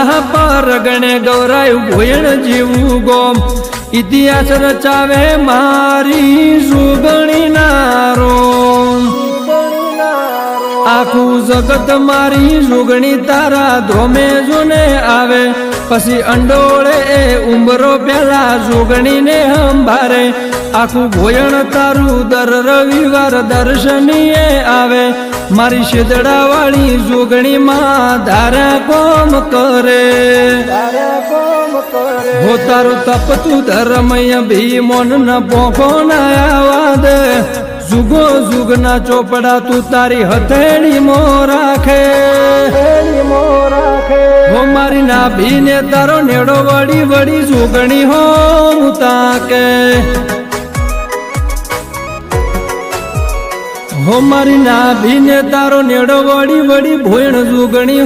તારા પર ગણે ગૌરાયું ભોયણ જીવું ગોમ ઇતિહાસ રચાવે મારી સુગણી નારો આખું જગત મારી સુગણી તારા ધોમે જોને આવે પછી અંડોળે એ ઉંબરો પેલા સુગણીને અંબારે આખું ભોયણ તારું દર રવિવાર દર્શનીએ આવે મારી શેદડા વાળી સુગણી માં ધારા કોમ કરે હો તારું તપતું ધર્મય ભીમોન ન પોખો ના આવા દે જુગો જુગના ચોપડા તું તારી હથેળી મો રાખે હો મારી નાભીને તારો નેડો વળી વળી સુગણી હો તાકે હો મારી નાભીને તારો નેડો વળી વળી ભોયણ સુગણી